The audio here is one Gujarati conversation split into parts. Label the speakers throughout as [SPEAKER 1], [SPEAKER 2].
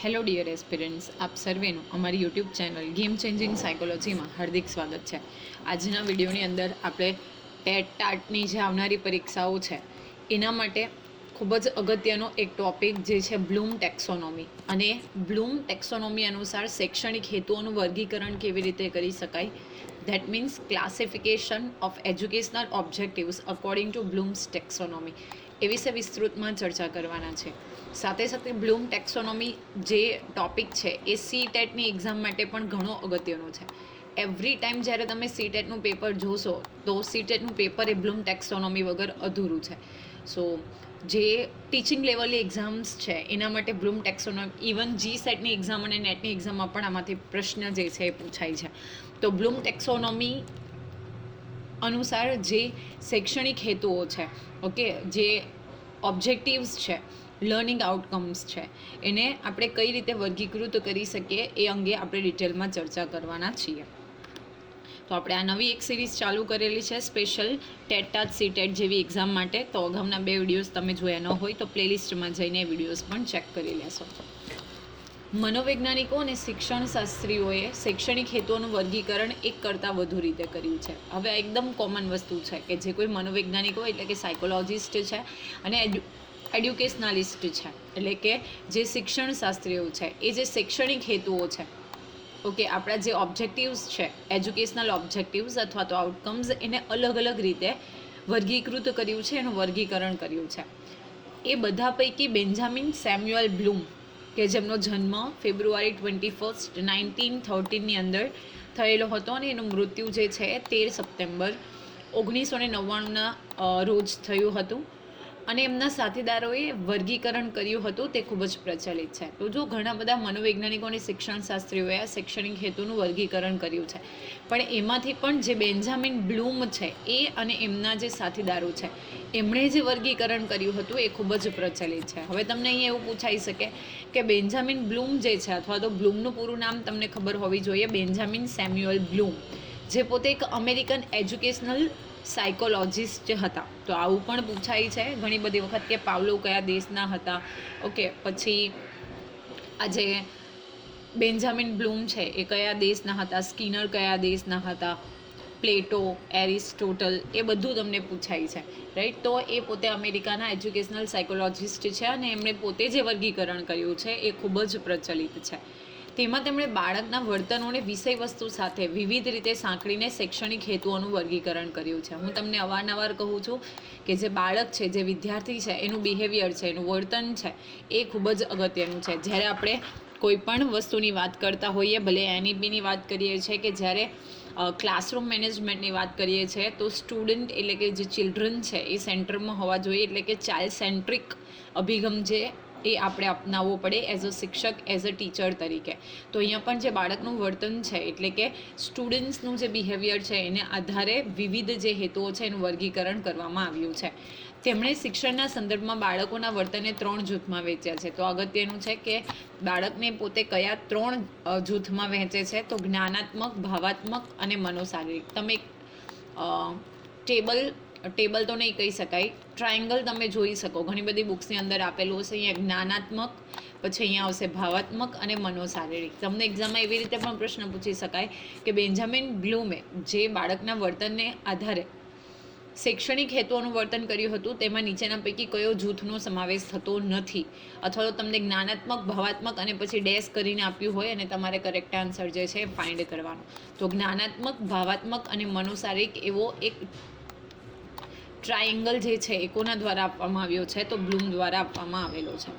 [SPEAKER 1] હેલો ડિયર એસ્પિરન્ટ્સ, આપ સર્વેનું અમારી યુટ્યુબ ચેનલ ગેમ ચેન્જિંગ સાયકોલોજીમાં હાર્દિક સ્વાગત છે. આજના વિડીયોની અંદર આપણે ટેટ ટાટની જે આવનારી પરીક્ષાઓ છે એના માટે ખૂબ જ અગત્યનો એક ટોપિક જે છે બ્લૂમ ટેક્સોનોમી, અને બ્લૂમ ટેક્સોનોમી અનુસાર શૈક્ષણિક હેતુઓનું વર્ગીકરણ કેવી રીતે કરી શકાય, that means classification of educational objectives according to Bloom's taxonomy, એ વિશે વિસ્તૃતમાં ચર્ચા કરવાના છે. સાથે સાથે બ્લૂમ ટેક્સોનોમી જે ટોપિક છે એ સીટેટની એક્ઝામ માટે પણ ઘણો અગત્યનો છે. એવરી ટાઈમ જ્યારે તમે સીટેટનું પેપર જોશો તો સીટેટનું પેપર એ બ્લૂમ ટેક્સોનોમી વગર અધૂરું છે. સો જે ટીચિંગ લેવલની એક્ઝામ્સ છે એના માટે બ્લૂમ ટેક્સોનોમી, ઇવન જી સેટની એક્ઝામ અને નેટની એક્ઝામમાં પણ આમાંથી પ્રશ્ન જે છે એ પૂછાય છે. તો બ્લૂમ ટેક્સોનોમી અનુસાર જે શૈક્ષણિક હેતુઓ છે, ઓકે, જે ઓબ્જેક્ટિવ્સ છે, લર્નિંગ આઉટકમ્સ છે, એને આપણે કઈ રીતે વર્ગીકૃત કરી શકીએ એ અંગે આપણે ડિટેલમાં ચર્ચા કરવાના છીએ. તો આપણે આ નવી એક સિરીઝ ચાલુ કરેલી છે સ્પેશિયલ ટેટ ટાટ સીટેટ જેવી એક્ઝામ માટે. તો અગાઉના 2 વિડીયોઝ તમે જોયા ન હોય તો પ્લેલિસ્ટમાં જઈને એ વિડીયોઝ પણ ચેક કરી લેશો. મનોવૈજ્ઞાનિકો અને શિક્ષણશાસ્ત્રીઓએ શૈક્ષણિક હેતુઓનું વર્ગીકરણ એક કરતાં વધુ રીતે કર્યું છે. હવે આ એકદમ કોમન વસ્તુ છે કે જે કોઈ મનોવૈજ્ઞાનિકો એટલે કે સાયકોલોજિસ્ટ છે અને એડ્યુકેશનાલિસ્ટ છે, એટલે કે જે શિક્ષણશાસ્ત્રીઓ છે, એ જે શૈક્ષણિક હેતુઓ છે, ઓકે, આપણા જે ઓબ્જેક્ટિવ્સ છે, એજ્યુકેશનલ ઓબ્જેક્ટિવ્સ અથવા તો આઉટકમ્સ, એને અલગ અલગ રીતે વર્ગીકૃત કર્યું છે, એનું વર્ગીકરણ કર્યું છે. એ બધા પૈકી બેન્જામિન સેમ્યુઅલ બ્લૂમ, કે જેમનો જન્મ ફેબ્રુઆરી 21, 1913ની અંદર થયેલો હતો અને એનું મૃત્યુ જે છે 13 સપ્ટેમ્બર 1999ના રોજ થયું હતું, અને એમના સાથીદારોએ વર્ગીકરણ કર્યું હતું તે ખૂબ જ પ્રચલિત છે. તો જો ઘણા બધા મનોવૈજ્ઞાનિકો અને શિક્ષણશાસ્ત્રીઓએ આ શૈક્ષણિક હેતુનું વર્ગીકરણ કર્યું છે, પણ એમાંથી પણ જે બેન્જામિન બ્લૂમ છે એ અને એમના જે સાથીદારો છે એમણે જે વર્ગીકરણ કર્યું હતું એ ખૂબ જ પ્રચલિત છે. હવે તમને અહીંયા એવું પૂછાઈ શકે કે બેન્જામિન બ્લૂમ જે છે, અથવા તો બ્લૂમનું પૂરું નામ તમને ખબર હોવી જોઈએ, બેન્જામિન સેમ્યુઅલ બ્લૂમ, જે પોતે એક અમેરિકન એજ્યુકેશનલ સાયકોલોજિસ્ટ હતા. તો આવું પણ પૂછાય છે ઘણી બધી વખત કે પાવલો કયા દેશના હતા, ઓકે, પછી આજે બેન્જામિન બ્લૂમ છે એ કયા દેશના હતા, સ્કિનર કયા દેશના હતા, પ્લેટો, એરિસ્ટોટલ, એ બધું તમને પૂછાય છે, રાઈટ. તો એ પોતે અમેરિકાના એજ્યુકેશનલ સાયકોલોજિસ્ટ છે અને એમણે પોતે જે વર્ગીકરણ કર્યું છે એ ખૂબ જ પ્રચલિત છે. તેમાં તેમણે બાળકના વર્તનોને વિષય વસ્તુ સાથે વિવિધ રીતે સાંકળીને શૈક્ષણિક હેતુઓનું વર્ગીકરણ કર્યું છે. હું તમને અવારનવાર કહું છું કે જે બાળક છે, જે વિદ્યાર્થી છે, એનું બિહેવિયર છે, એનું વર્તન છે, એ ખૂબ જ અગત્યનું છે. જ્યારે આપણે કોઈ પણ વસ્તુની વાત કરતા હોઈએ, ભલે એનઈપીની વાત કરીએ છીએ કે જ્યારે ક્લાસરૂમ મેનેજમેન્ટની વાત કરીએ છીએ, તો સ્ટુડન્ટ એટલે કે જે ચિલ્ડ્રન છે એ સેન્ટરમાં હોવા જોઈએ, એટલે કે ચાઇલ્ડ સેન્ટ્રિક અભિગમ જે એ આપણે અપનાવવો પડે એઝ અ શિક્ષક, એઝ અ ટીચર તરીકે. તો અહીંયા પણ જે બાળકનું વર્તન છે, એટલે કે સ્ટુડન્ટ્સનું જે બિહેવિયર છે, એને આધારે વિવિધ જે હેતુઓ છે એનું વર્ગીકરણ કરવામાં આવ્યું છે. તેમણે શિક્ષણના સંદર્ભમાં બાળકોના વર્તનને 3 જૂથમાં વહેંચ્યા છે. તો અગત્યનું છે કે બાળકને પોતે કયા 3 જૂથમાં વહેંચે છે, તો જ્ઞાનાત્મક, ભાવાત્મક અને મનોશારીરિક. તમે ટેબલ તો નહીં કહી શકાય, ટ્રાયંગલ તમે જોઈ શકો, ઘણી બધી બુક્સની અંદર આપેલું હશે. અહીંયા જ્ઞાનાત્મક, પછી અહીંયા આવશે ભાવાત્મક અને મનોશારીરિક. તમને એક્ઝામમાં એવી રીતે પણ પ્રશ્ન પૂછી શકાય કે બેન્જામિન બ્લૂમે જે બાળકના વર્તનને આધારે શૈક્ષણિક હેતુઓનું વર્તન કર્યું હતું તેમાં નીચેના પૈકી કયો જૂથનો સમાવેશ થતો નથી, અથવા તો તમને જ્ઞાનાત્મક, ભાવાત્મક અને પછી ડેશ કરીને આપ્યું હોય અને તમારે કરેક્ટ આન્સર જે છે ફાઇન્ડ કરવાનો. તો જ્ઞાનાત્મક, ભાવાત્મક અને મનોશારીરિક એવો એક ટ્રાયંગલ જે છે એ કોના દ્વારા આપવામાં આવ્યો છે, તો બ્લૂમ દ્વારા આપવામાં આવેલો છે.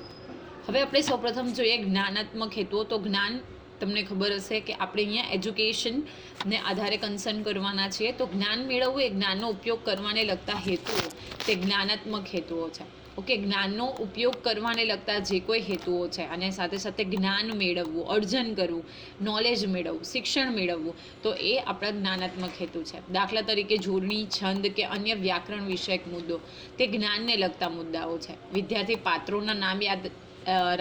[SPEAKER 1] હવે આપણે સૌપ્રથમ જોઈએ જ્ઞાનાત્મક હેતુઓ. તો જ્ઞાન, તમને ખબર હશે કે આપણે અહીંયા એજ્યુકેશનને આધારે કન્સર્ન કરવાના છીએ. તો જ્ઞાન મેળવવું એ જ્ઞાનનો ઉપયોગ કરવાને લગતા હેતુઓ, તે જ્ઞાનાત્મક હેતુઓ છે, ઓકે. જ્ઞાનનો ઉપયોગ કરવાને લગતા જે કોઈ હેતુઓ છે, અને સાથે સાથે જ્ઞાન મેળવવું, અર્જન કરવું, નોલેજ મેળવવું, શિક્ષણ મેળવવું, તો એ આપણા જ્ઞાનાત્મક હેતુ છે. દાખલા તરીકે જોડણી, છંદ કે અન્ય વ્યાકરણ વિષયક મુદ્દો, તે જ્ઞાનને લગતા મુદ્દાઓ છે. વિદ્યાર્થી પાત્રોના નામ યાદ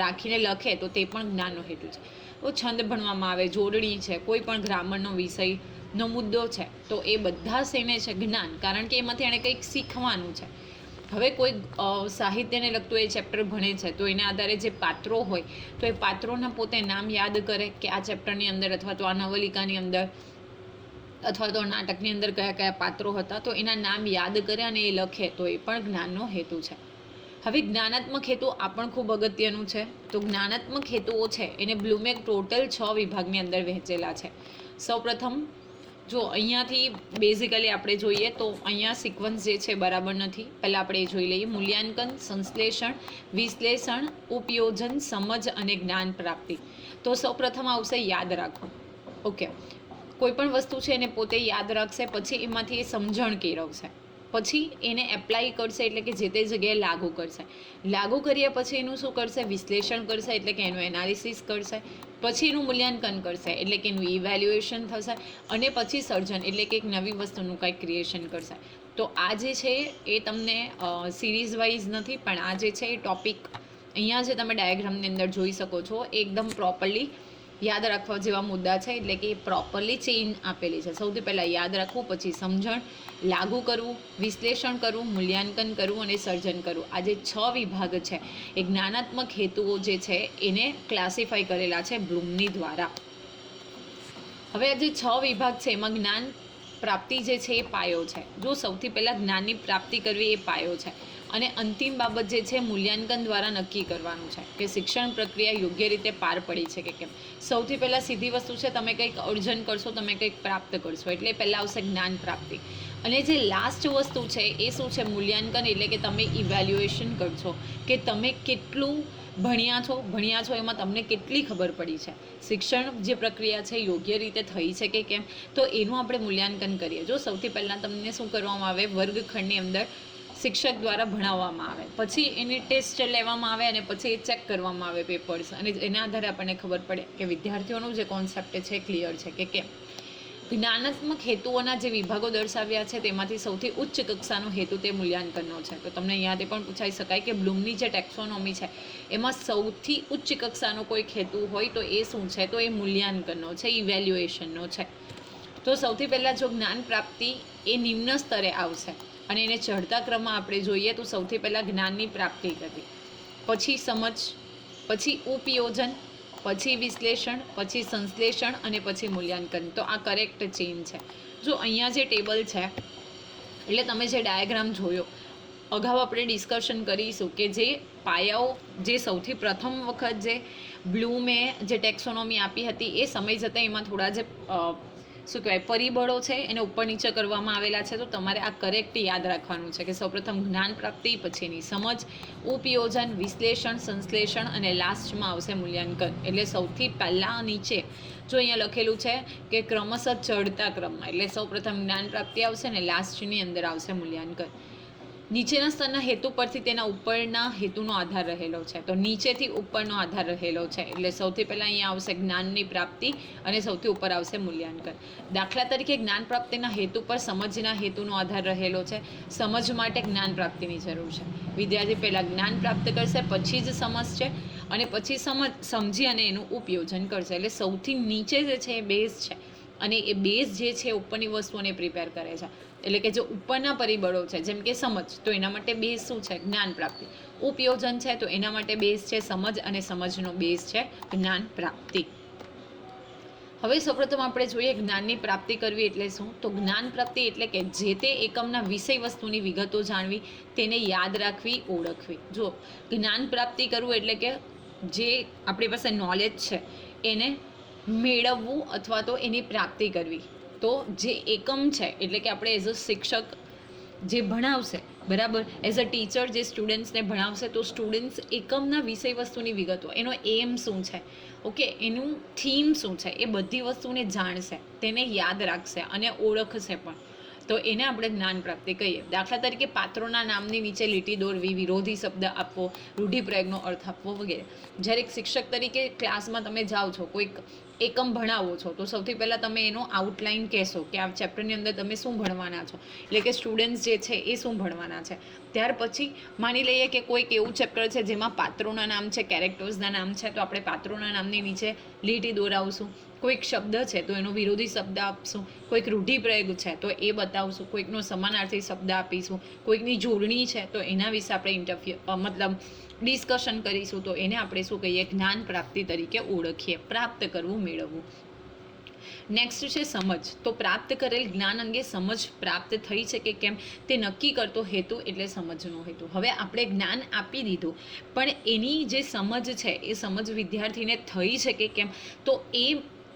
[SPEAKER 1] રાખીને લખે તો તે પણ જ્ઞાનનો હેતુ છે. તો છંદ ભણવામાં આવે, જોડણી છે, કોઈ પણ ગ્રામરનો વિષયનો મુદ્દો છે, તો એ બધા શેને છે, જ્ઞાન, કારણ કે એમાંથી એણે કંઈક શીખવાનું છે. હવે કોઈ સાહિત્યને લગતું એ ચેપ્ટર ભણે છે તો એના આધારે જે પાત્રો હોય તો એ પાત્રોના પોતે નામ યાદ કરે કે આ ચેપ્ટરની અંદર અથવા તો આ નવલિકાની અંદર અથવા તો નાટકની અંદર કયા કયા પાત્રો હતા તો એના નામ યાદ કરે અને એ લખે તો એ પણ જ્ઞાનનો હેતુ છે. હવે જ્ઞાનાત્મક હેતુ આ પણ ખૂબ અગત્યનું છે. તો જ્ઞાનાત્મક હેતુઓ છે એને બ્લૂમે ટોટલ 6 વિભાગની અંદર વહેંચેલા છે. સૌપ્રથમ જો અહીંયાથી બેઝિકલી આપણે જોઈએ તો અહીંયા સિક્વન્સ જે છે બરાબર નથી. પહેલાં આપણે એ જોઈ લઈએ. મૂલ્યાંકન, સંશ્લેષણ, વિશ્લેષણ, ઉપયોજન, સમજ અને જ્ઞાન પ્રાપ્તિ. તો સૌપ્રથમ આવશે યાદ રાખવું. ઓકે, કોઈ પણ વસ્તુ છે એને પોતે યાદ રાખશે, પછી એમાંથી એ સમજણ કેળવશે, પછી એને એપ્લાય કરશે એટલે કે જે તે જગ્યાએ લાગુ કરશે. લાગુ કર્યા પછી એનું શું કરશે? વિશ્લેષણ કરશે એટલે કે એનું એનાલિસિસ કરશે, પછી એનું મૂલ્યાંકન કરશે એટલે કે એનું ઇવેલ્યુએશન થશે, અને પછી સર્જન એટલે કે એક નવી વસ્તુનું કંઈક ક્રિએશન કરશે. તો આ જે છે એ તમને સિરીઝ વાઇઝ નથી, પણ આ જે છે એ ટોપિક અહીંયા જે તમે ડાયાગ્રામની અંદર જોઈ શકો છો એકદમ પ્રોપરલી યાદ રાખવા જેવા મુદ્દા છે, એટલે કે પ્રોપરલી ચેઇન આપેલી છે. સૌથી પહેલાં યાદ રાખવું, પછી સમજણ, લાગુ કરવું, વિશ્લેષણ કરવું, મૂલ્યાંકન કરવું અને સર્જન કરવું. આ જે 6 વિભાગ છે એ જ્ઞાનાત્મક હેતુઓ જે છે એને ક્લાસિફાઈ કરેલા છે બ્લૂમની દ્વારા. હવે આ જે 6 વિભાગ છે એમાં જ્ઞાન પ્રાપ્તિ જે છે એ પાયો છે. જો સૌથી પહેલાં જ્ઞાનની પ્રાપ્તિ કરવી એ પાયો છે, અને અંતિમ બાબત જે છે મૂલ્યાંકન દ્વારા નક્કી કરવાનું છે કે શિક્ષણ પ્રક્રિયા યોગ્ય રીતે પાર પડી છે કે કેમ. સૌથી પહેલાં સીધી વસ્તુ છે, તમે કંઈક અર્જન કરશો, તમે કંઈક પ્રાપ્ત કરશો, એટલે પહેલાં આવશે જ્ઞાન પ્રાપ્તિ. અને જે લાસ્ટ વસ્તુ છે એ શું છે? મૂલ્યાંકન, એટલે કે તમે ઇવેલ્યુએશન કરશો કે તમે કેટલું ભણ્યા છો એમાં તમને કેટલી ખબર પડી છે, શિક્ષણ જે પ્રક્રિયા છે યોગ્ય રીતે થઈ છે કે કેમ, તો એનું આપણે મૂલ્યાંકન કરીએ. જો સૌથી પહેલાં તમને શું કરવામાં આવે? વર્ગખંડની અંદર શિક્ષક દ્વારા ભણાવવામાં આવે, પછી એની ટેસ્ટ લેવામાં આવે અને પછી એ ચેક કરવામાં આવે પેપર્સ, અને એના આધારે આપણને ખબર પડે કે વિદ્યાર્થીઓનું જે કોન્સેપ્ટ છે ક્લિયર છે કે કેમ. જ્ઞાનાત્મક હેતુઓના જે વિભાગો દર્શાવ્યા છે તેમાંથી સૌથી ઉચ્ચ કક્ષાનો હેતુ તે મૂલ્યાંકનનો છે. તો તમને અહીંયાથી પણ પૂછાઈ શકાય કે બ્લૂમની જે ટેક્સોનોમી છે એમાં સૌથી ઉચ્ચ કક્ષાનો કોઈક હેતુ હોય તો એ શું છે? તો એ મૂલ્યાંકનનો છે, ઇવેલ્યુએશનનો છે. તો સૌથી પહેલાં જો જ્ઞાન પ્રાપ્તિ એ નિમ્ન સ્તરે આવશે, અને એને ચઢતા ક્રમમાં આપણે જોઈએ તો સૌથી પહેલાં જ્ઞાનની પ્રાપ્તિ કરવી, પછી સમજ, પછી ઉપયોજન, પછી વિશ્લેષણ, પછી સંશ્લેષણ અને પછી મૂલ્યાંકન. તો આ કરેક્ટ ચેઇન છે. જો અહીંયા જે ટેબલ છે એટલે તમે જે ડાયાગ્રામ જોયો, અગાઉ આપણે ડિસ્કશન કરીશું કે જે પાયાઓ જે સૌથી પ્રથમ વખત જે બ્લૂમે જે ટેક્સોનોમી આપી હતી એ સમય જતાં એમાં થોડા જે શું કહેવાય પરિબળો છે એને ઉપર નીચે કરવામાં આવેલા છે. તો તમારે આ કરેક્ટ યાદ રાખવાનું છે કે સૌપ્રથમ જ્ઞાન પ્રાપ્તિ, પછી એની સમજ, ઉપયોજન, વિશ્લેષણ, સંશ્લેષણ અને લાસ્ટમાં આવશે મૂલ્યાંકન. એટલે સૌથી પહેલાં નીચે જો અહીંયા લખેલું છે કે ક્રમશઃ ચડતા ક્રમમાં, એટલે સૌપ્રથમ જ્ઞાન પ્રાપ્તિ આવશે ને લાસ્ટની અંદર આવશે મૂલ્યાંકન. નીચેના સ્તરના હેતુ પરથી તેના ઉપરના હેતુનો આધાર રહેલો છે. તો નીચેથી ઉપરનો આધાર રહેલો છે, એટલે સૌથી પહેલાં અહીંયા આવશે જ્ઞાનની પ્રાપ્તિ અને સૌથી ઉપર આવશે મૂલ્યાંકન. દાખલા તરીકે જ્ઞાન પ્રાપ્તિના હેતુ પર સમજના હેતુનો આધાર રહેલો છે. સમજ માટે જ્ઞાન પ્રાપ્તિની જરૂર છે. વિદ્યાર્થી પહેલાં જ્ઞાન પ્રાપ્ત કરશે, પછી જ સમજ છે, અને પછી સમજી અને એનું ઉપયોજન કરશે. એટલે સૌથી નીચે જે છે એ બેઝ છે, અને એ બેઝ જે છે ઉપરની વસ્તુઓને પ્રિપેર કરે છે. એટલે કે જે ઉપરના પરિબળો છે જેમ કે સમજ, તો એના માટે બેઝ શું છે? જ્ઞાન પ્રાપ્તિ. ઉપયોજન છે તો એના માટે બેઝ છે સમજ, અને સમજનો બેઝ છે જ્ઞાન પ્રાપ્તિ. હવે સૌપ્રથમ આપણે જોઈએ જ્ઞાનની પ્રાપ્તિ કરવી એટલે શું? તો જ્ઞાન પ્રાપ્તિ એટલે કે જે તે એકમના વિષય વસ્તુની વિગતો જાણવી, તેને યાદ રાખવી, ઓળખવી. જો જ્ઞાન પ્રાપ્તિ કરવું એટલે કે જે આપણી પાસે નોલેજ છે એને મેળવવું અથવા તો એની પ્રાપ્તિ કરવી. તો જે એકમ છે એટલે કે આપણે એઝ અ શિક્ષક જે ભણાવશે, બરાબર, એઝ અ ટીચર જે સ્ટુડન્ટ્સને ભણાવશે, તો સ્ટુડન્ટ્સ એકમના વિષય વસ્તુની વિગતો, એનો એમ શું છે, ઓકે, એનું થીમ શું છે, એ બધી વસ્તુને જાણશે, તેને યાદ રાખશે અને ઓળખશે પણ. તો એને આપણે જ્ઞાન પ્રાપ્તિ કહીએ. દાખલા તરીકે પાત્રોના નામની નીચે લીટી દોરવી, વિરોધી શબ્દ આપવો, રૂઢિપ્રયોગનો અર્થ આપવો વગેરે. જ્યારે એક શિક્ષક તરીકે ક્લાસમાં તમે જાઓ છો, કોઈક એકમ ભણાવો છો, તો સૌથી પહેલાં તમે એનો આઉટલાઇન કહેશો કે આ ચેપ્ટરની અંદર તમે શું ભણવાના છો, એટલે કે સ્ટુડન્ટ્સ જે છે એ શું ભણવાના છે. ત્યાર પછી માની લઈએ કે કોઈક એવું ચેપ્ટર છે જેમાં પાત્રોના નામ છે, કેરેક્ટર્સના નામ છે, તો આપણે પાત્રોના નામની નીચે લીટી દોરાવશું. કોઈક શબ્દ છે તો એનો વિરોધી શબ્દ આપશું, કોઈક રૂઢિપ્રયોગ છે તો એ બતાવશું, કોઈકનો સમાનાર્થી શબ્દ આપીશું, કોઈકની જોડણી છે તો એના વિશે આપણે મતલબ ડિસ્કશન કરીશું. તો એને આપણે શું કહીએ? જ્ઞાન પ્રાપ્તિ તરીકે ઓળખીએ. પ્રાપ્ત કરવું, મેળવવું. નેક્સ્ટ છે સમજ. તો પ્રાપ્ત કરેલ જ્ઞાન અંગે સમજ પ્રાપ્ત થઈ છે કે કેમ તે નક્કી કરતો હેતુ એટલે સમજનો હેતુ. હવે આપણે જ્ઞાન આપી દીધું, પણ એની જે સમજ છે એ સમજ વિદ્યાર્થીને થઈ છે કે કેમ, તો એ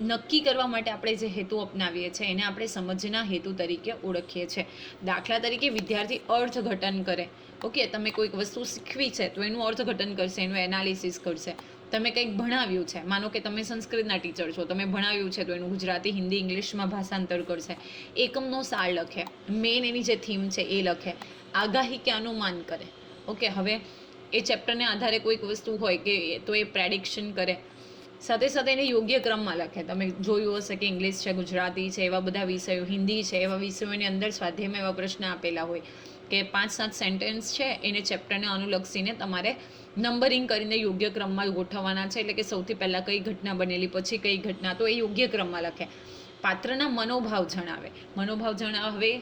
[SPEAKER 1] નક્કી કરવા માટે આપણે જે હેતુ અપનાવીએ છીએ એને આપણે સમજના હેતુ તરીકે ઓળખીએ છીએ. દાખલા તરીકે વિદ્યાર્થી અર્થઘટન કરે. ઓકે, તમે કોઈક વસ્તુ શીખવી છે તો એનું અર્થઘટન કરશે, એનું એનાલિસિસ કરશે. તમે કંઈક ભણાવ્યું છે, માનો કે તમે સંસ્કૃતના ટીચર છો, તમે ભણાવ્યું છે તો એનું ગુજરાતી, હિન્દી, ઇંગ્લિશમાં ભાષાંતર કરશે. એકમનો સાર લખે, મેઇન એની જે થીમ છે એ લખે, આગાહી કે અનુમાન કરે. ઓકે, હવે એ ચેપ્ટરને આધારે કોઈક વસ્તુ હોય કે તો એ પ્રેડિક્શન કરે. સાથે સાથે એને યોગ્ય ક્રમમાં લખે. તમે જોયું હશે કે ઇંગ્લિશ છે, ગુજરાતી છે, એવા બધા વિષયો, હિન્દી છે, એવા વિષયોની અંદર સ્વાધ્યાયમાં એવા પ્રશ્ન આપેલા હોય કે 5-7 સેન્ટેન્સ છે એને ચેપ્ટરને અનુલક્ષીને તમારે નંબરિંગ કરીને યોગ્ય ક્રમમાં ગોઠવવાના છે. એટલે કે સૌથી પહેલાં કઈ ઘટના બનેલી, પછી કઈ ઘટના, તો એ યોગ્ય ક્રમમાં લખે. પાત્રના મનોભાવ જણાવે. મનોભાવ જણાવે,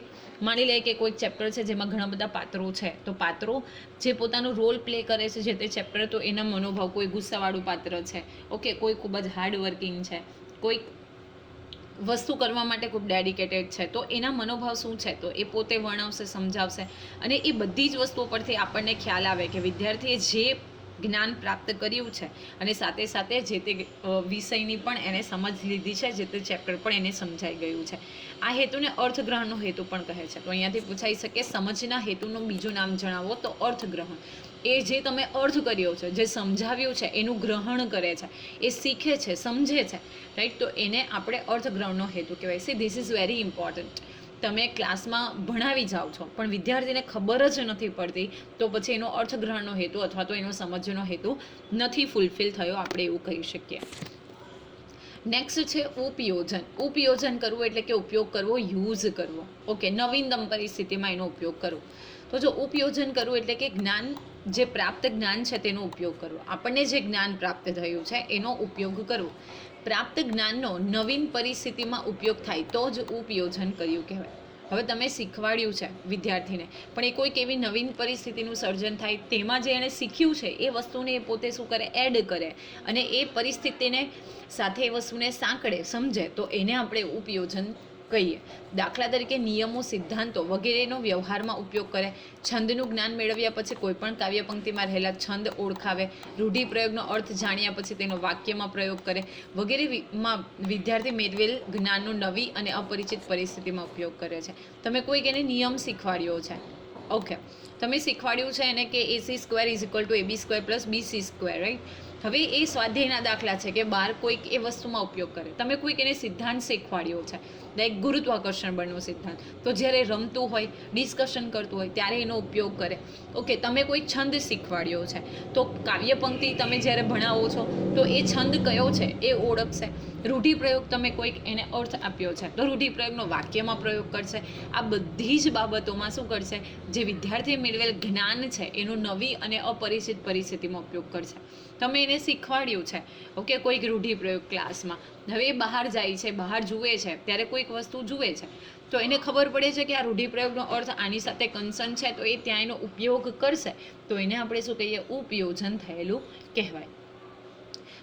[SPEAKER 1] માની લે કે કોઈક ચેપ્ટર છે જેમાં ઘણા બધા પાત્રો છે, તો પાત્રો જે પોતાનું રોલ પ્લે કરે છે જે તે ચેપ્ટર, તો એના મનોભાવ, કોઈ ગુસ્સાવાળું પાત્ર છે, ઓકે, કોઈ ખૂબ જ હાર્ડ વર્કિંગ છે, કોઈક વસ્તુ કરવા માટે ખૂબ ડેડિકેટેડ છે, તો એના મનોભાવ શું છે તો એ પોતે વર્ણવશે, સમજાવશે. અને એ બધી જ વસ્તુઓ પરથી આપણને ખ્યાલ આવે કે વિદ્યાર્થીએ જે જ્ઞાન પ્રાપ્ત કર્યું છે અને સાથે સાથે જે તે વિષયની પણ એને સમજ લીધી છે, જે તે ચેપ્ટર પણ એને સમજાઈ ગયું છે. આ હેતુને અર્થગ્રહણનો હેતુ પણ કહે છે. તો અહીંયાથી પૂછાઈ શકે સમજના હેતુનું બીજું નામ જણાવો, તો અર્થગ્રહણ. એ જે તમે અર્થ કર્યો છે, જે સમજાવ્યું છે એનું ગ્રહણ કરે છે, એ શીખે છે, સમજે છે, રાઈટ. તો એને આપણે અર્થગ્રહણનો હેતુ કહેવાય. C, this is very important. તમે ક્લાસમાં ભણાવી જાઓ છો પણ વિદ્યાર્થીને ખબર જ નથી પડતી, તો પછી એનો અર્થગ્રહણનો હેતુ અથવા તો એનો સમજનો હેતુ નથી ફૂલફિલ થયો, આપણે એવું કહી શકીએ. નેક્સ્ટ છે ઉપયોજન. ઉપયોજન કરવું એટલે કે ઉપયોગ કરવો, યુઝ કરવો. ઓકે, નવીનતમ પરિસ્થિતિમાં એનો ઉપયોગ કરવો. તો જો ઉપયોજન કરવું એટલે કે જ્ઞાન, જે પ્રાપ્ત જ્ઞાન છે તેનો ઉપયોગ કરવો. આપણને જે જ્ઞાન પ્રાપ્ત થયું છે એનો ઉપયોગ કરવો. પ્રાપ્ત જ્ઞાનનો નવીન પરિસ્થિતિમાં ઉપયોગ થાય તો જ ઉપયોજન કર્યું કહેવાય. હવે તમે શીખવાડ્યું છે વિદ્યાર્થીને, પણ એ કોઈક એવી નવીન પરિસ્થિતિનું સર્જન થાય, તેમાં જે એણે શીખ્યું છે એ વસ્તુને એ પોતે શું કરે? એડ કરે, અને એ પરિસ્થિતિને સાથે એ વસ્તુને સાંકળે, સમજે, તો એને આપણે ઉપયોજન કહીએ. દાખલા તરીકે નિયમો, સિદ્ધાંતો વગેરેનો વ્યવહારમાં ઉપયોગ કરે. છંદનું જ્ઞાન મેળવ્યા પછી કોઈ પણ કાવ્ય પંક્તિમાં રહેલા છંદ ઓળખાવે. રૂઢિપ્રયોગનો અર્થ જાણ્યા પછી તેનો વાક્યમાં પ્રયોગ કરે. વગેરેમાં વિદ્યાર્થી મેળવેલ જ્ઞાનનો નવી અને અપરિચિત પરિસ્થિતિમાં ઉપયોગ કરે છે. તમે કોઈક એને નિયમ શીખવાડ્યો છે, ઓકે, તમે શીખવાડ્યું છે એને કે AC² = AB² + BC², રાઈટ. હવે એ સ્વાધ્યાયના દાખલા છે કે બહાર કોઈક એ વસ્તુમાં ઉપયોગ કરે. તમે કોઈક એને સિદ્ધાંત શીખવાડ્યો છે, લાઈક ગુરુત્વાકર્ષણ બળનો સિદ્ધાંત, તો જ્યારે રમતું હોય, ડિસ્કશન કરતું હોય ત્યારે એનો ઉપયોગ કરે. ઓકે, તમે કોઈ છંદ શીખવાડ્યો છે, તો કાવ્ય પંક્તિ તમે જ્યારે ભણાવો છો તો એ છંદ કયો છે એ ઓળખશે. રૂઢિપ્રયોગ તમે કોઈક એને અર્થ આપ્યો છે તો રૂઢિપ્રયોગનો વાક્યમાં પ્રયોગ કરશે. આ બધી જ બાબતોમાં શું કરશે? જે વિદ્યાર્થીએ મેળવેલ જ્ઞાન છે એનો નવી અને અપરિચિત પરિસ્થિતિમાં ઉપયોગ કરશે. તમે એને શીખવાડ્યું છે, ઓકે, કોઈક રૂઢિપ્રયોગ ક્લાસમાં, હવે એ બહાર જાય છે, બહાર જુએ છે, ત્યારે કોઈક વસ્તુ જુએ છે, તો એને ખબર પડે છે કે આ રૂઢિપ્રયોગનો અર્થ આની સાથે કન્સર્ન છે, તો એ ત્યાં એનો ઉપયોગ કરશે. તો એને આપણે શું કહીએ? ઉપયોજન થયેલું કહેવાય.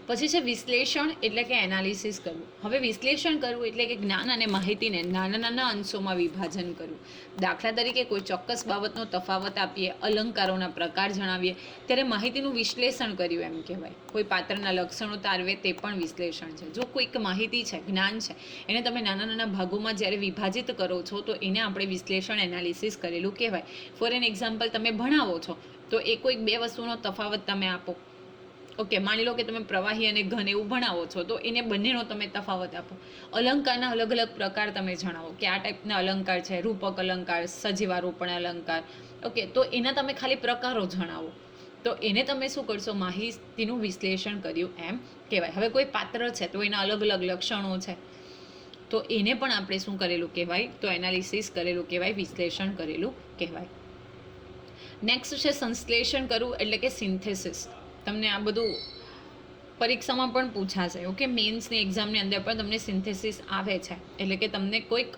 [SPEAKER 1] પછી છે વિશ્લેષણ એટલે કે એનાલિસિસ કરવું. હવે વિશ્લેષણ કરવું એટલે કે જ્ઞાન અને માહિતીને નાના નાના અંશોમાં વિભાજન કરવું. દાખલા તરીકે કોઈ ચોક્કસ બાબતનો તફાવત આપીએ, અલંકારોના પ્રકાર જણાવીએ, ત્યારે માહિતીનું વિશ્લેષણ કર્યું એમ કહેવાય. કોઈ પાત્રના લક્ષણો તારવે, તે પણ વિશ્લેષણ છે. જો કોઈક માહિતી છે, જ્ઞાન છે, એને તમે નાના નાના ભાગોમાં જ્યારે વિભાજિત કરો છો તો એને આપણે વિશ્લેષણ, એનાલિસિસ કરેલું કહેવાય. ફોર એન એક્ઝામ્પલ, તમે ભણાવો છો તો એ કોઈક બે વસ્તુનો તફાવત તમે આપો. ઓકે, માની લો કે તમે પ્રવાહી અને ઘન એવું ભણાવો છો, તો એને બંનેનો તમે તફાવત આપો. અલંકારના અલગ અલગ પ્રકાર તમે જણાવો કે આ ટાઈપના અલંકાર છે, રૂપક અલંકાર, સજીવારોપણ અલંકાર, ઓકે, તો એના તમે ખાલી પ્રકારો જણાવો. તો એને તમે શું કરશો? માહિતીનું વિશ્લેષણ કર્યું એમ કહેવાય. હવે કોઈ પાત્ર છે તો એના અલગ અલગ લક્ષણો છે, તો એને પણ આપણે શું કરેલું કહેવાય? તો એનાલિસિસ કરેલું કહેવાય, વિશ્લેષણ કરેલું કહેવાય. નેક્સ્ટ છે સંશ્લેષણ કરવું એટલે કે સિન્થેસિસ. તમને આ બધું પરીક્ષામાં પણ પૂછાશે. ઓકે, મેન્સની એક્ઝામની અંદર પણ તમને સિન્થેસિસ આવે છે, એટલે કે તમને કોઈક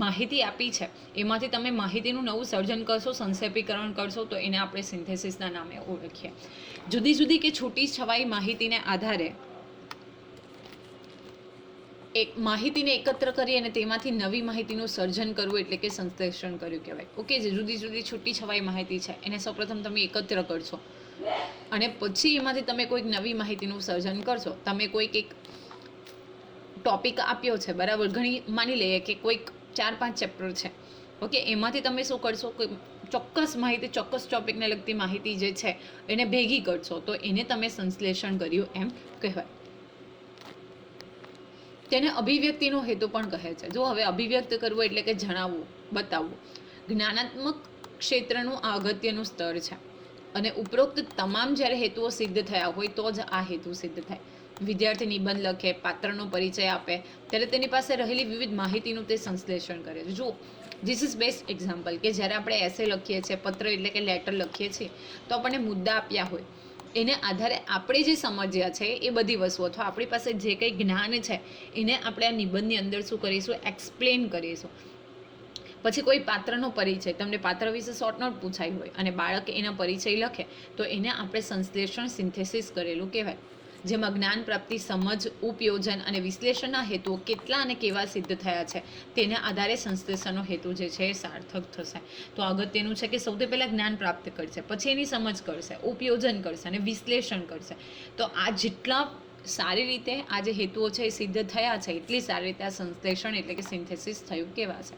[SPEAKER 1] માહિતી આપી છે, એમાંથી તમે માહિતીનું નવું સર્જન કરશો, સંક્ષેપીકરણ કરશો, તો એને આપણે સિન્થેસિસના નામે ઓળખીએ. જુદી જુદી કે છૂટી છવાઈ માહિતીને આધારે એક માહિતીને એકત્ર કરી અને તેમાંથી નવી માહિતીનું સર્જન કરવું એટલે કે સંશ્લેષણ કર્યું કહેવાય. ઓકે, જે જુદી જુદી છૂટી છવાઈ માહિતી છે એને સૌપ્રથમ તમે એકત્ર કરશો અને પછી એમાંથી તમે કોઈક નવી માહિતીનું સર્જન કરશો. તમે કોઈક એક ટોપિક આપ્યો છે, બરાબર, ઘણી માની લઈએ કે કોઈક 4-5 ચેપ્ટર છે. ઓકે, એમાંથી તમે શું કરશો, કોઈ ચોક્કસ માહિતી, ચોક્કસ ટોપિકને લગતી માહિતી જે છે એને ભેગી કરશો, તો એને તમે સંશ્લેષણ કર્યું એમ કહેવાય. તેને અભિવ્યક્તિનો હેતુ પણ કહે છે. જો હવે અભિવ્યક્ત કરવું એટલે કે જણાવવું, બતાવવું. જ્ઞાનાત્મક ક્ષેત્રનું આ અગત્યનું સ્તર છે અને ઉપરોક્ત તમામ જ્યારે હેતુઓ સિદ્ધ થયા હોય તો જ આ હેતુ સિદ્ધ થાય. વિદ્યાર્થી નિબંધ લખે, પાત્રનો પરિચય આપે, ત્યારે તેની પાસે રહેલી વિવિધ માહિતીનું તે સંશ્લેષણ કરે છે. જો ધીસ ઇઝ બેસ્ટ એક્ઝામ્પલ કે જ્યારે આપણે એસે લખીએ છીએ, પત્ર એટલે કે લેટર લખીએ છીએ, તો આપણને મુદ્દા આપ્યા હોય, એને આધારે આપણે જે સમજ્યા છે એ બધી વસ્તુઓ અથવા આપણી પાસે જે કંઈ જ્ઞાન છે એને આપણે આ નિબંધની અંદર શું કરીશું, એક્સપ્લેન કરીશું. પછી કોઈ પાત્રનો પરિચય, તમને પાત્ર વિશે શોર્ટ નોટ પૂછાઈ હોય અને બાળક એના પરિચય લખે, તો એને આપણે સંશ્લેષણ, સિન્થેસિસ કરેલું કહેવાય. જેમાં જ્ઞાન પ્રાપ્તિ, સમજ, ઉપયોજન અને વિશ્લેષણના હેતુઓ કેટલા અને કેવા સિદ્ધ થયા છે તેના આધારે સંશ્લેષણનો હેતુ જે છે એ સાર્થક થશે. તો અગત્યનું છે કે સૌથી પહેલાં જ્ઞાન પ્રાપ્ત કરશે, પછી એની સમજ કરશે, ઉપયોજન કરશે અને વિશ્લેષણ કરશે. તો આ જેટલા સારી રીતે આ જે હેતુઓ છે એ સિદ્ધ થયા છે, એટલી સારી રીતે આ સંશ્લેષણ એટલે કે સિન્થેસિસ થયું કહેવાશે.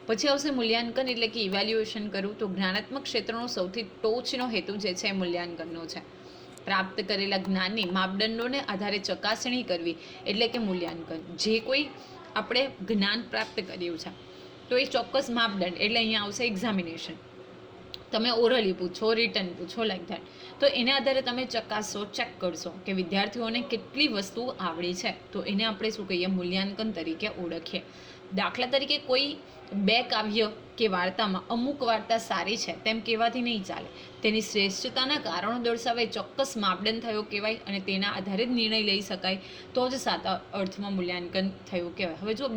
[SPEAKER 1] પછી આવશે મૂલ્યાંકન એટલે કે ઇવેલ્યુએશન કરવું. તો જ્ઞાનાત્મક ક્ષેત્રનો સૌથી ટોચનો હેતુ જે છે એ મૂલ્યાંકનનો છે. પ્રાપ્ત કરેલા જ્ઞાનની માપદંડોને આધારે ચકાસણી કરવી એટલે કે મૂલ્યાંકન. જે કોઈ આપણે જ્ઞાન પ્રાપ્ત કર્યું છે તો એ ચોક્કસ માપદંડ, એટલે અહીંયા આવશે એક્ઝામિનેશન. તમે ઓરલી પૂછો, રિટર્ન પૂછો, લાઈક ધેટ. તો એના આધારે તમે ચકાસશો, ચેક કરશો કે વિદ્યાર્થીઓને કેટલી વસ્તુ આવડી છે, તો એને આપણે શું કહીએ, મૂલ્યાંકન તરીકે ઓળખીએ. દાખલા તરીકે કોઈ 2 કાવ્ય કે વાર્તામાં અમુક વાર્તા સારી છે તેમ કહેવાથી નહીં ચાલે. તેની શ્રેષ્ઠતાના કારણો દર્શાવે ચોક્કસ માપદંડ થયો કહેવાય અને તેના આધારે જ નિર્ણય લઈ શકાય, તો જ સાચા અર્થમાં મૂલ્યાંકન થયું કહેવાય. હવે જો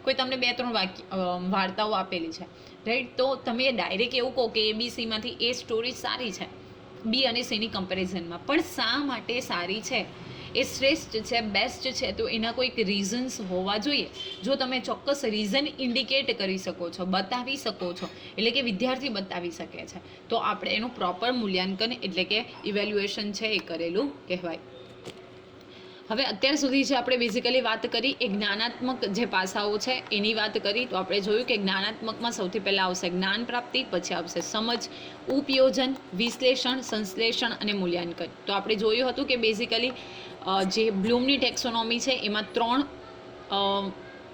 [SPEAKER 1] કોઈ તમને 2-3 વાર્તાઓ આપેલી છે, રાઈટ, તો તમે ડાયરેક્ટ એવું કહો કે ABCમાંથી એ સ્ટોરી સારી છે B અને Cની કમ્પેરિઝનમાં, પણ શા માટે સારી છે, એ શ્રેષ્ઠ છે, બેસ્ટ છે, તો એના કોઈક રીઝન્સ હોવા જોઈએ. જો તમે ચોક્કસ રીઝન ઇન્ડિકેટ કરી શકો છો, બતાવી શકો છો, એટલે કે વિદ્યાર્થી બતાવી શકે છે, તો આપણે એનું પ્રોપર મૂલ્યાંકન એટલે કે ઇવેલ્યુએશન છે એ કરેલું કહેવાય. હવે અત્યાર સુધી જે આપણે બેઝિકલી વાત કરી એ જ્ઞાનાત્મક જે પાસાઓ છે એની વાત કરી. તો આપણે જોયું કે જ્ઞાનાત્મકમાં સૌથી પહેલાં આવશે જ્ઞાન પ્રાપ્તિ, પછી આવશે સમજ, ઉપયોજન, વિશ્લેષણ, સંશ્લેષણ અને મૂલ્યાંકન. તો આપણે જોયું હતું કે બેઝિકલી જે બ્લૂમની ટેક્સોનોમી છે એમાં 3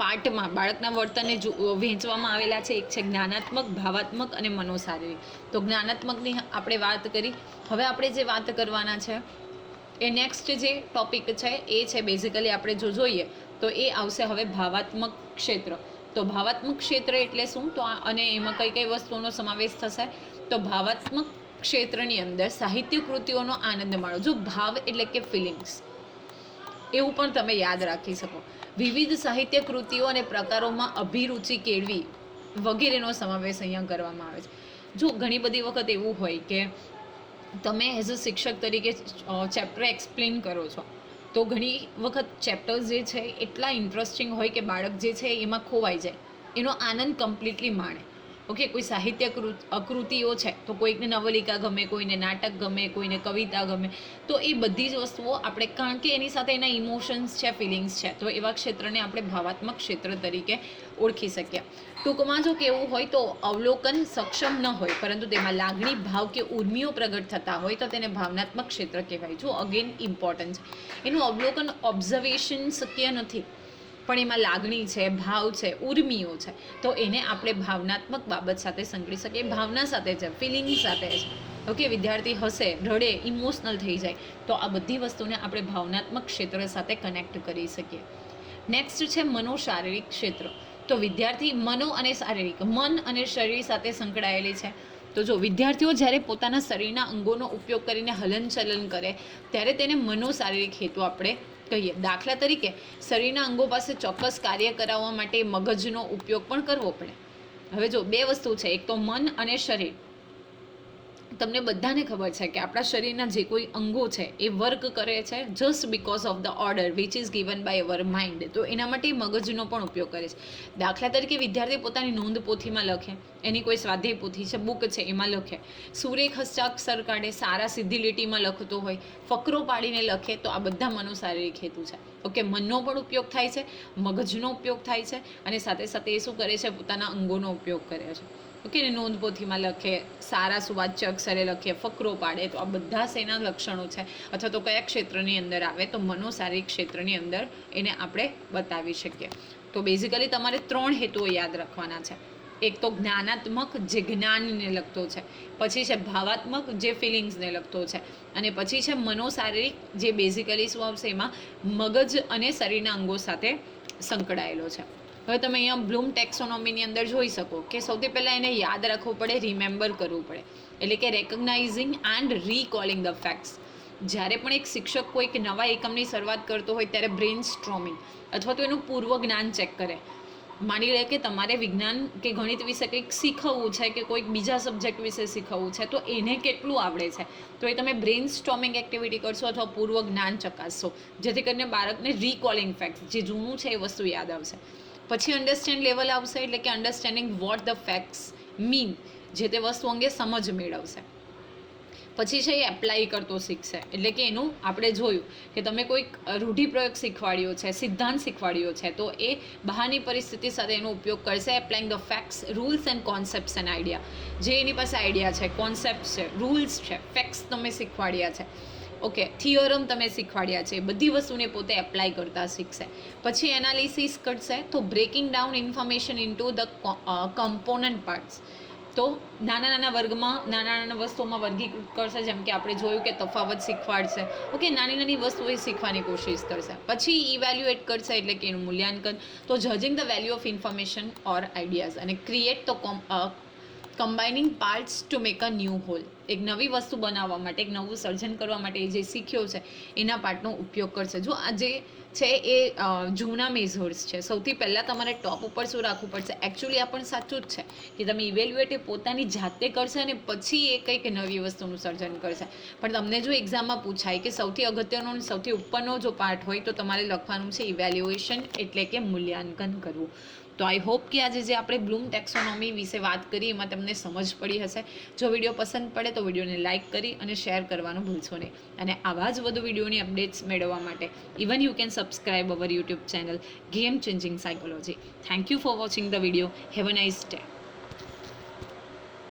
[SPEAKER 1] પાર્ટમાં બાળકના વર્તનને વહેંચવામાં આવેલા છે. એક છે જ્ઞાનાત્મક, ભાવાત્મક અને મનોશારીરિક. તો જ્ઞાનાત્મકની આપણે વાત કરી. હવે આપણે જે વાત કરવાના છે એ નેક્સ્ટ જે ટોપિક છે એ છે બેઝિકલી આપણે જો જોઈએ તો એ આવશે હવે ભાવાત્મક ક્ષેત્ર. તો ભાવાત્મક ક્ષેત્ર એટલે શું, તો અને એમાં કઈ કઈ વસ્તુઓનો સમાવેશ થશે. તો ભાવાત્મક ક્ષેત્રની અંદર સાહિત્ય કૃતિઓનો આનંદ માણો. જો ભાવ એટલે કે ફિલિંગ્સ, એવું પણ તમે યાદ રાખી શકો. વિવિધ સાહિત્ય કૃતિઓ અને પ્રકારોમાં અભિરુચિ કેળવી વગેરેનો સમાવેશ અહીંયા કરવામાં આવે છે. જો ઘણી બધી વખત એવું હોય કે તમે એઝ અ શિક્ષક તરીકે ચેપ્ટર એક્સપ્લેન કરો છો, તો ઘણી વખત ચેપ્ટર્સ જે છે એટલા ઇન્ટરેસ્ટિંગ હોય કે બાળક જે છે એમાં ખોવાઈ જાય, એનો આનંદ કમ્પ્લીટલી માણે. ઓકે, કોઈ સાહિત્ય કૃતિઓ છે તો કોઈકને નવલિકા ગમે, કોઈને નાટક ગમે, કોઈને કવિતા ગમે, તો એ બધી જ વસ્તુઓ આપણે, કારણ કે એની સાથે એના ઇમોશન્સ છે, ફિલિંગ્સ છે, તો એવા ક્ષેત્રને આપણે ભાવાત્મક ક્ષેત્ર તરીકે ઓળખી શકીએ. ટૂંકમાં જો કેવું હોય તો અવલોકન સક્ષમ ન હોય પરંતુ તેમાં લાગણી, ભાવ કે ઉર્મિઓ પ્રગટ થતા હોય તો તેને ભાવનાત્મક ક્ષેત્ર કહેવાય. જો અગેન ઇમ્પોર્ટન્ટ છે, એનું અવલોકન, ઓબ્ઝર્વેશન શક્ય નથી, પણ એમાં લાગણી છે, ભાવ છે, ઉર્મિઓ છે, તો એને આપણે ભાવનાત્મક બાબત સાથે સંકળી શકીએ. ભાવના સાથે છે, ફિલિંગ સાથે છે. ઓકે, વિદ્યાર્થી હસે, રડે, ઇમોશનલ થઈ જાય, તો આ બધી વસ્તુને આપણે ભાવનાત્મક ક્ષેત્ર સાથે કનેક્ટ કરી શકીએ. નેક્સ્ટ છે મનોશારીરિક ક્ષેત્ર. તો વિદ્યાર્થી મનો અને શારીરિક, મન અને શરીર સાથે સંકળાયેલી છે. તો જો વિદ્યાર્થીઓ જ્યારે પોતાના શરીરના અંગોનો ઉપયોગ કરીને હલનચલન કરે ત્યારે તેને મનોશારીરિક હેતુ આપણે કહીએ. દાખલા તરીકે શરીરના અંગો પાસે ચોક્કસ કાર્ય કરાવવા માટે મગજનો ઉપયોગ પણ કરવો પડે. હવે જો બે વસ્તુ છે, એક તો મન અને શરીર. તમને બધાને ખબર છે કે આપણા શરીરના જે કોઈ અંગો છે એ વર્ક કરે છે just because of the order which is given by our mind. તો એના માટે મગજનો પણ ઉપયોગ કરે છે. દાખલા તરીકે વિદ્યાર્થી પોતાની નોંધ પોથીમાં લખે, એની કોઈ સ્વાધ્યાય પોથી છે, બુક છે, એમાં લખે, સુરેખ હસ્તાક્ષર કાઢે, સારા સીધી લીટીમાં લખતો હોય, ફકરો પાડીને લખે, તો આ બધા મનોશારીરિક હેતુ છે. ઓકે, મનનો પણ ઉપયોગ થાય છે, મગજનો ઉપયોગ થાય છે, અને સાથે સાથે એ શું કરે છે, પોતાના અંગોનો ઉપયોગ કરે છે. ઓકે, નોંધ પોથીમાં લખે, સારા સુવાચ્ય અક્ષરે લખે, ફકરો પાડે, તો આ બધા શેના લક્ષણો છે, અથવા તો કયા ક્ષેત્રની અંદર આવે, તો મનોશારીરિક ક્ષેત્રની અંદર એને આપણે બતાવી શકીએ. તો બેઝિકલી તમારે 3 હેતુઓ યાદ રાખવાના છે. એક તો જ્ઞાનાત્મક, જે જ્ઞાનને લગતો છે, પછી છે ભાવાત્મક, જે ફિલિંગ્સને લગતો છે, અને પછી છે મનોશારીરિક, જે બેઝિકલી શું આવશે, એમાં મગજ અને શરીરના અંગો સાથે સંકળાયેલો છે. હવે તમે અહીંયા બ્લૂમ ટેક્સોનોમીની અંદર જોઈ શકો કે સૌથી પહેલાં એને યાદ રાખવું પડે, રિમેમ્બર કરવું પડે, એટલે કે રેકગ્નાઇઝિંગ એન્ડ રીકોલિંગ ધ ફેક્ટ્સ. જ્યારે પણ એક શિક્ષક કોઈક નવા એકમની શરૂઆત કરતો હોય ત્યારે બ્રેઇન સ્ટ્રોમિંગ અથવા તો એનું પૂર્વ જ્ઞાન ચેક કરે. માની લે કે તમારે વિજ્ઞાન કે ગણિત વિશે કંઈક શીખવવું છે કે કોઈક બીજા સબ્જેક્ટ વિશે શીખવવું છે, તો એને કેટલું આવડે છે, તો એ તમે બ્રેઇન સ્ટોમિંગ એક્ટિવિટી કરશો અથવા પૂર્વ જ્ઞાન ચકાસશો, જેથી કરીને બાળકને રીકોલિંગ ફેક્ટ્સ, જે જૂનું છે એ વસ્તુ યાદ આવશે. પછી અન્ડરસ્ટેન્ડ લેવલ આવશે, એટલે કે understanding vote the facts mean, જે તે વસ્તુ અંગે સમજ મેળવશે. પછી છે એ એપ્લાય કરતો શીખશે, એટલે કે એનું આપણે જોયું કે તમે કોઈક રૂઢિપ્રયોગ શીખવાડ્યો છે, સિદ્ધાંત શીખવાડ્યો છે, તો એ બહારની પરિસ્થિતિ સાથે એનો ઉપયોગ કરશે. Applying the facts, rules and concepts and idea, જે એની પાસે આઈડિયા છે, કોન્સેપ્ટ છે, રૂલ્સ છે, ફેક્ટ્સ તમે શીખવાડ્યા છે, ઓકે, થિયરમ તમે શીખવાડ્યા છે, બધી વસ્તુને પોતે એપ્લાય કરતા શીખશે. પછી એનાલિસિસ કરશે, તો breaking down information into the component parts, તો નાના વર્ગમાં નાના વસ્તુઓમાં વર્ગીકૃત કરશે, જેમ કે આપણે જોયું કે તફાવત શીખવાડશે. ઓકે, નાની વસ્તુઓ એ શીખવાની કોશિશ કરશે. પછી ઇવેલ્યુએટ કરશે, એટલે કે એનું મૂલ્યાંકન. તો judging the value of information or ideas, અને create the combining parts to make a new whole. એક નવી વસ્તુ બનાવવા માટે, એક નવું સર્જન કરવા માટે જે શીખ્યો છે એના પાર્ટનો ઉપયોગ કરશે. જો આ જે છે એ જૂના મેઝર્સ છે. સૌથી પહેલાં તમારે ટોપ ઉપર શું રાખવું પડશે, એકચ્યુઅલી આ પણ સાચું જ છે કે તમે ઇવેલ્યુએટ એ પોતાની જાતે કરશે અને પછી એ કંઈક નવી વસ્તુનું સર્જન કરશે. પણ તમને જો એક્ઝામમાં પૂછાય કે સૌથી અગત્યનો અને સૌથી ઉપરનો જો પાર્ટ હોય, તો તમારે લખવાનું છે ઇવેલ્યુએશન, એટલે કે મૂલ્યાંકન કરવું. તો આઈ હોપ કે આજે જે આપણે બ્લૂમ ટેક્સોનોમી વિશે વાત કરી એમાં તમને સમજ પડી હશે. જો વિડીયો પસંદ પડે તો વિડીયોને લાઇક કરી અને શેર કરવાનું ભૂલશો નહીં. અને આવા જ વધુ વિડીયોની અપડેટ્સ મેળવવા માટે even you can subscribe our YouTube channel game changing psychology. Thank you for watching the video. Have a nice day.